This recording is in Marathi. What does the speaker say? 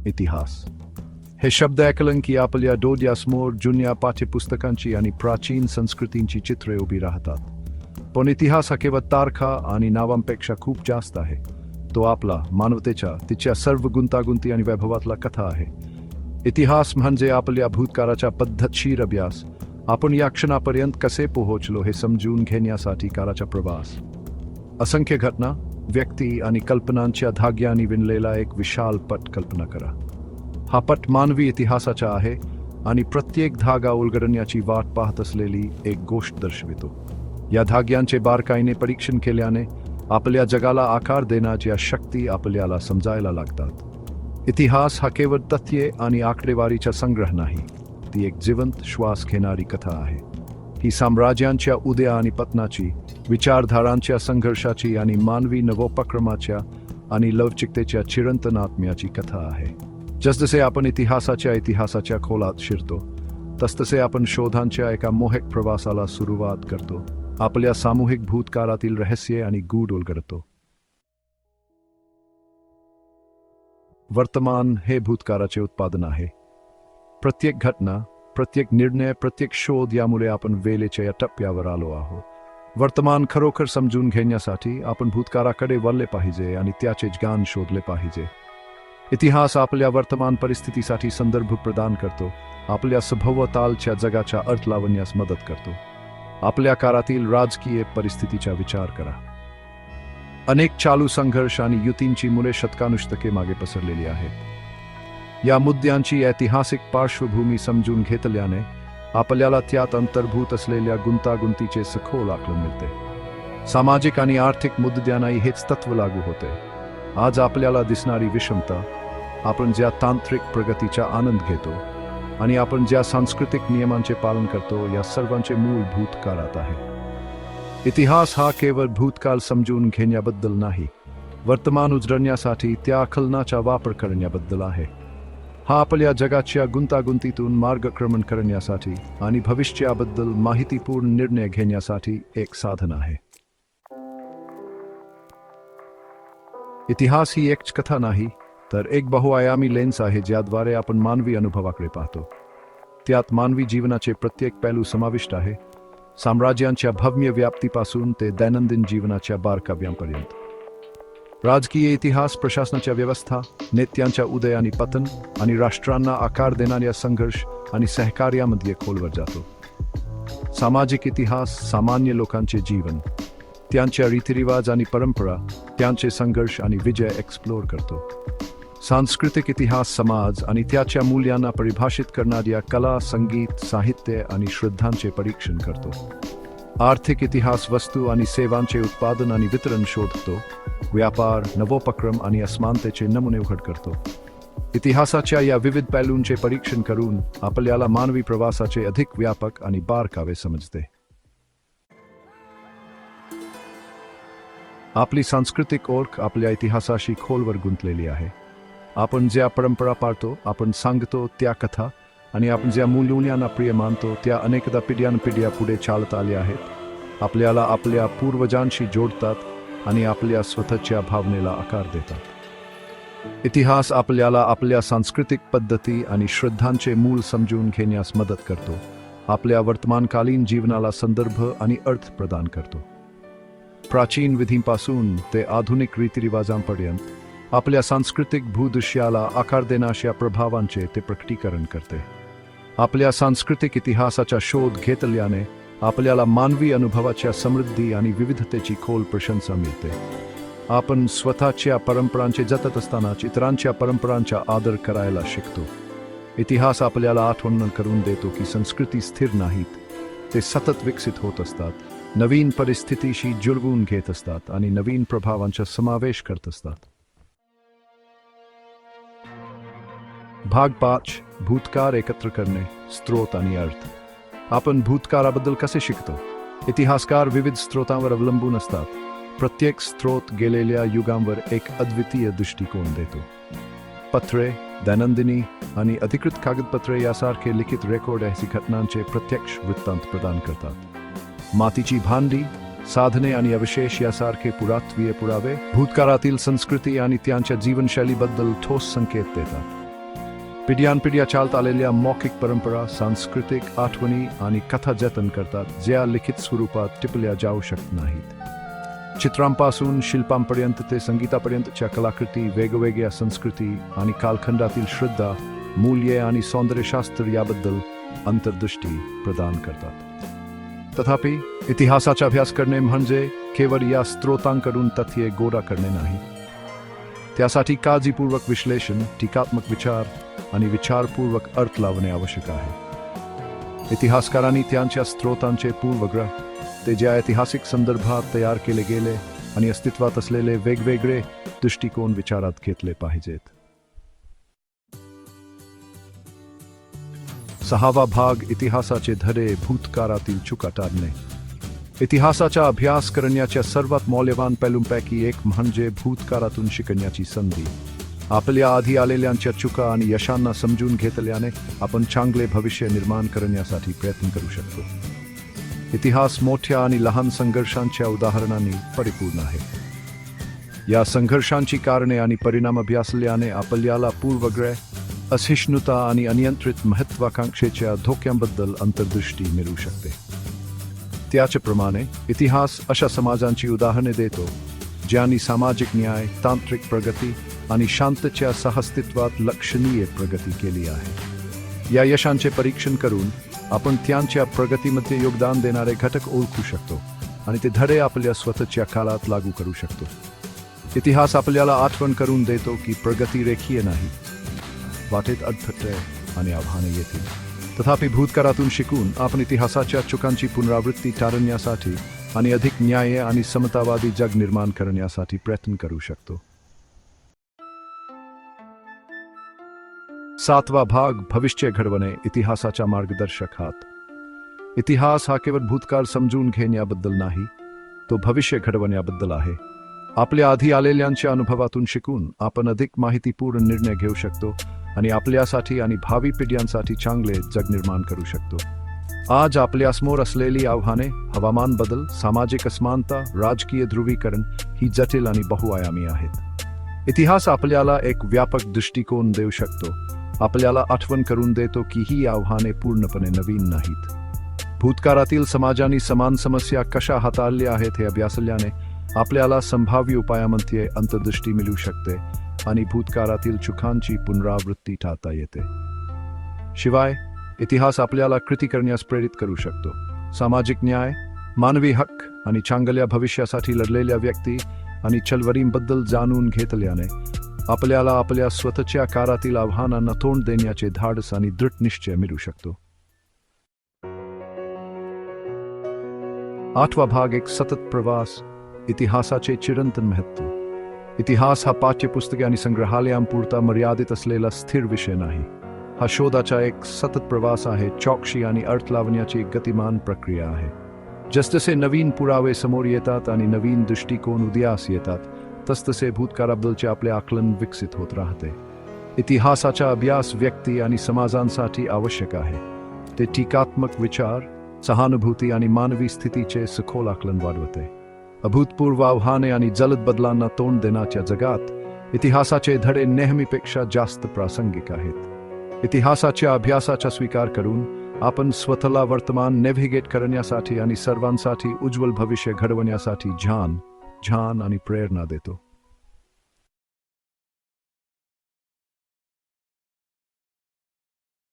इतिहास हे शब्द ऐकलं की आपल्या डोळ्यासमोर जुन्या पाठ्यपुस्तकांची आणि प्राचीन संस्कृतींची चित्रे उभी राहतात. पण इतिहास हा केवळ तारखा आणि नावांपेक्षा खूप जास्त आहे. तो आपला मानवतेच्या तिच्या सर्व गुंतागुंती आणि वैभवातला कथा आहे. इतिहास म्हणजे आपल्या भूतकाळाचा पद्धतशीर अभ्यास. आपण या क्षणापर्यंत कसे पोहोचलो हे समजून घेण्यासाठी काळाचा प्रवास. असंख्य घटना, व्यक्ती आणि कल्पनांच्या धाग्याने विणलेला एक विशाल पट कल्पना करा. हा पट मानवी इतिहासाचा आहे आणि प्रत्येक धागा उलगडण्याची वाट पाहत असलेली एक गोष्ट दर्शवितो. या धाग्यांचे बारकाईने परीक्षण केल्याने आपल्या जगाला आकार देण्याच्या शक्ती आपल्याला समजायला लागतात. इतिहास हा केवळ तथ्ये आणि आकडेवारीचा संग्रह नाही, ती एक जिवंत श्वास घेणारी कथा आहे. ही साम्राज्यांच्या उदया आणि पतनाची, विचारधारांच्या संघर्षाची आणि मानवी नवोपक्रमाच्या आणि लवचिकतेच्या चिरंतन आत्म्याची कथा आहे. जसजसे आपण इतिहासाच्या खोलात शिरतो, तसतसे आपण शोधांच्या एका मोहक प्रवासाला सुरुवात करतो. आपल्या सामूहिक भूतकाळातील रहस्य आणि गूढ उलगडतो. वर्तमान हे भूतकाळाचे उत्पादन आहे. प्रत्येक घटना, प्रत्येक निर्णय, प्रत्येक शोध यामुळे आपण वेळेच्या या टप्प्यावर आलो आहोत. वर्तमान खरोखर समजून घेण्यासाठी आपण भूतकाळाकडे वळले पाहिजे आणि त्याचे ज्ञान शोधले पाहिजे. इतिहास आपल्या वर्तमान परिस्थितीसाठी संदर्भ प्रदान करतो, आपल्या सभोवतालच्या जगाचा अर्थ लावण्यास मदत करतो. आपल्या काळातील राजकीय परिस्थितीचा विचार करा. अनेक चालू संघर्ष आणि युतींची मुळे शतकानुशतके मागे पसरलेली आहेत. या मुद्द्यांची ऐतिहासिक पार्श्वभूमी समजून घेतल्याने आपल्याला त्यात अंतर्भूत असलेल्या गुंतागुंतीचे सखोल आकलन मिळते. सामाजिक आणि आर्थिक मुद्द्यांनाही हेच तत्व लागू होते. आज आपल्याला दिसणारी विषमता, आपण ज्या तांत्रिक प्रगतीचा आनंद घेतो आणि आपण ज्या सांस्कृतिक नियमांचे पालन करतो, या सर्वांचे मूळ भूतकाळात आहे. इतिहास हा केवळ भूतकाळ समजून घेण्याबद्दल नाही, वर्तमान उजळण्यासाठी त्या आकलनाचा वापर करण्याबद्दल आहे. हा आपल्या जगाच्या गुंतागुंतीतून मार्गक्रमण करण्यासाठी आणि भविष्याबद्दल माहितीपूर्ण निर्णय घेण्यासाठी एक साधन आहे. इतिहास ही एक कथा नाही, तर एक बहुआयामी लेन्स आहे ज्याद्वारे आपण मानवी अनुभवाकडे पाहतो. त्यात मानवी जीवनाचे प्रत्येक पैलू समाविष्ट आहे, साम्राज्यांच्या भव्य व्याप्तीपासून ते दैनंदिन जीवनाच्या बारकाव्यांपर्यंत. राजकीय इतिहास प्रशासनाच्या व्यवस्था, नेत्यांच्या उदय आणि पतन आणि राष्ट्रांना आकार देणाऱ्या संघर्ष आणि सहकार्यामध्ये खोलवर जातो. सामाजिक इतिहास सामान्य लोकांचे जीवन, त्यांच्या रीतिरिवाज आणि परंपरा, त्यांचे संघर्ष आणि विजय एक्सप्लोर करतो. सांस्कृतिक इतिहास समाज आणि त्याच्या मूल्यांना परिभाषित करणाऱ्या कला, संगीत, साहित्य आणि श्रद्धांचे परीक्षण करतो. आर्थिक इतिहास वस्तू आणि सेवांचे उत्पादन आणि वितरण शोधतो, व्यापार, नवोपक्रम आणि असमानतेचे नमुने उघड करतो. इतिहासाच्या या विविध पैलूंचे परीक्षण करून आपल्याला मानवी प्रवासाचे अधिक व्यापक आणि बारकावे समजते. आपली सांस्कृतिक ओळख आपल्या इतिहासाशी खोलवर गुंतलेली आहे. आपण ज्या परंपरा पाळतो, आपण सांगतो त्या कथा आणि आपण ज्या मूल्यांना प्रिय मानतो त्या अनेकदा पिढ्यानपिढ्या पुढे चालत आल्या आहेत. आपल्याला आपल्या पूर्वजांशी जोडतात आणि आपल्या स्वतःच्या भावनेला आकार देतात. इतिहास आपल्याला आपल्या सांस्कृतिक पद्धती आणि श्रद्धांचे मूळ समजून घेण्यास मदत करतो, आपल्या वर्तमानकालीन जीवनाला संदर्भ आणि अर्थ प्रदान करतो. प्राचीन विधींपासून ते आधुनिक रीतिरिवाजांपर्यंत आपल्या सांस्कृतिक भूदृश्याला आकार देण्याच्या प्रभावांचे ते प्रकटीकरण करते. आपल्या सांस्कृतिक इतिहासाचा शोध घेतल्याने आपल्याला मानवी अनुभवाच्या समृद्धी आणि विविधतेची खोल प्रशंसा मिळते. आपण स्वतःच्या परंपरांचे जतत असताना इतरांच्या परंपरांचा आदर करायला शिकतो. इतिहास आपल्याला आठवण करून देतो की संस्कृती स्थिर नाहीत, ते सतत विकसित होत असतात, नवीन परिस्थितीशी जुळवून घेत असतात आणि नवीन प्रभावांचा समावेश करत असतात. भाग 5. भूतकाळ एकत्र करणे, स्रोत आणि अर्थ. आपण भूतकाळाबद्दल कसे शिकतो? इतिहासकार विविध स्रोतांवर अवलंबून असतात. प्रत्येक स्रोत गेलेल्या युगांवर एक अद्वितीय दृष्टिकोन देतो. पत्रे, दैनंदिनी आणि अधिकृत कागदपत्रे यासारखे लिखित रेकॉर्ड ऐसी घटनांचे प्रत्यक्ष वृत्तांत प्रदान करतात. मातीची भांडी, साधने आणि अवशेष यासारखे पुरातत्वीय पुरावे भूतकाळातील संस्कृती आणि त्यांच्या जीवनशैलीबद्दल ठोस संकेत देतात. पिढ्यानपिढ्या चालत आलेल्या मौखिक परंपरा, सांस्कृतिक आठवणी आणि कथा जतन करतात, ज्या लिखित स्वरूपात टिपल्या जाऊ शकत नाहीत. चित्रांपासून शिल्पांपर्यंत ते संगीतापर्यंतच्या कलाकृती वेगवेगळ्या संस्कृती आणि कालखंडातील श्रद्धा, मूल्ये आणि सौंदर्यशास्त्र याबद्दल अंतर्दृष्टी प्रदान करतात. तथापि इतिहासाचा अभ्यास करणे म्हणजे केवळ या स्रोतांकडून तथ्ये गोळा करणे नाही. त्यासाठी काळजीपूर्वक विश्लेषण, टीकात्मक विचार आणि विचारपूर्वक अर्थ लावणे आवश्यक आहे. इतिहासकारांनी त्यांच्या स्रोतांचे पूर्वग्रह, ते ज्या ऐतिहासिक संदर्भात तयार केले गेले आणि अस्तित्वात असलेले वेगवेगळे दृष्टिकोन विचारात घेतले पाहिजेत. 6वा भाग, इतिहासाचे धडे, भूतकाळातील चुका टाळणे. इतिहासाचा अभ्यास करण्याच्या सर्वात मौल्यवान पैलूंपैकी एक म्हणजे भूतकाळातून शिकण्याची संधी. आपल्या आधी आलेल्यांच्या चुका आणि यशांना समजून घेतल्याने आपण चांगले भविष्य निर्माण करण्यासाठी प्रयत्न करू शकतो. इतिहास मोठ्या आणि लहान संघर्षांच्या उदाहरणांनी परिपूर्ण आहे. या संघर्षांची कारणे आणि परिणाम अभ्यासल्याने आपल्याला पूर्वग्रह, असहिष्णुता आणि अनियंत्रित महत्वाकांक्षेच्या धोक्यांबद्दल अंतर्दृष्टी मिळू शकते. त्याचप्रमाणे इतिहास अशा समाजांची उदाहरणे देतो ज्यांनी सामाजिक न्याय, तांत्रिक प्रगती आणि शांततेच्या सहअस्तित्वात लक्षणीय प्रगती केली आहे. या यशांचे परीक्षण करून आपण त्यांच्या प्रगतीमध्ये योगदान देणारे घटक ओळखू शकतो आणि ते धडे आपल्या स्वतःच्या काळात लागू करू शकतो. इतिहास आपल्याला आठवण करून देतो की प्रगती रेखीय नाही, वाटेत अडथळे आणि आव्हाने येतील. तथापि भूतकाळातून शिकून आपण इतिहासाच्या चुकांची पुनरावृत्ती टाळण्यासाठी आणि अधिक न्याय आणि समतावादी जग निर्माण करण्यासाठी प्रयत्न करू शकतो. 7वा भाग, भविष्य घडवणे, इतिहासाचा मार्गदर्शक हात. इतिहास हा केवळ भूतकाळ समजून घेण्याबद्दल नाही, तो भविष्य घडवण्याबद्दल आहे. आपल्या आधी आलेल्यांच्या अनुभवातून शिकून आपण अधिक माहितीपूर्ण निर्णय घेऊ शकतो आणि आपल्यासाठी आणि भावी पिढ्यांसाठी चांगले जग निर्माण करू शकतो. आज आपल्यासमोर असलेली आव्हाने, हवामान बदल, सामाजिक असमानता, राजकीय ध्रुवीकरण ही जटिल आणि बहुआयामी आहेत. इतिहास आपल्याला एक व्यापक दृष्टिकोन देऊ शकतो, आपल्याला आठवण करून देतो की ही आव्हाने पूर्णपणे नवीन नाहीत. भूतकाळातील समाजांनी समान समस्या कशा हाताळल्या आहेत हे अभ्यासल्याने आपल्याला संभाव्य उपायांमध्ये अंतर्दृष्टी मिळू शकते आणि भूतकाळातील चुकांची पुनरावृत्ती टाळता येते. शिवाय इतिहास आपल्याला कृती करण्यास प्रेरित करू शकतो. सामाजिक न्याय, मानवी हक्क आणि चांगल्या भविष्यासाठी लढलेल्या व्यक्ती आणि चळवळींबद्दल जाणून घेतल्याने आपल्याला आपल्या स्वतःच्या काळातील आव्हानांना तोंड देण्याचे धाडस आणि दृढ निश्चय मिळू शकतो. 8वा भाग, एक सतत प्रवास, इतिहासाचे चिरंतन महत्त्व. इतिहास हा पाठ्यपुस्तके आणि संग्रहालयांपुरता मर्यादित असलेला स्थिर विषय नाही. हा शोधाचा एक सतत प्रवास आहे, चौकशी आणि अर्थ लावण्याची एक गतिमान प्रक्रिया आहे. जसजसे नवीन पुरावे समोर येतात आणि नवीन दृष्टिकोन उदयास येतात, तसतसे भूतकाळाबद्दलचे आपले आकलन विकसित होत राहते. इतिहासाचा अभ्यास व्यक्ती आणि समाजांसाठी आवश्यक आहे. ते टीकात्मक विचार, सहानुभूती आणि मानवी स्थितीचे सखोल आकलन वाढवते. अभूतपूर्व आव्हाने आणि जलद बदलांना तोंड देण्याच्या जगात इतिहासाचे धडे नेहमीपेक्षा जास्त प्रासंगिक आहेत. इतिहासाच्या अभ्यासाचा स्वीकार करून आपण स्वतःला वर्तमान नेव्हिगेट करण्यासाठी आणि सर्वांसाठी उज्ज्वल भविष्य घडवण्यासाठी ज्ञान आणि प्रेरणा देतो.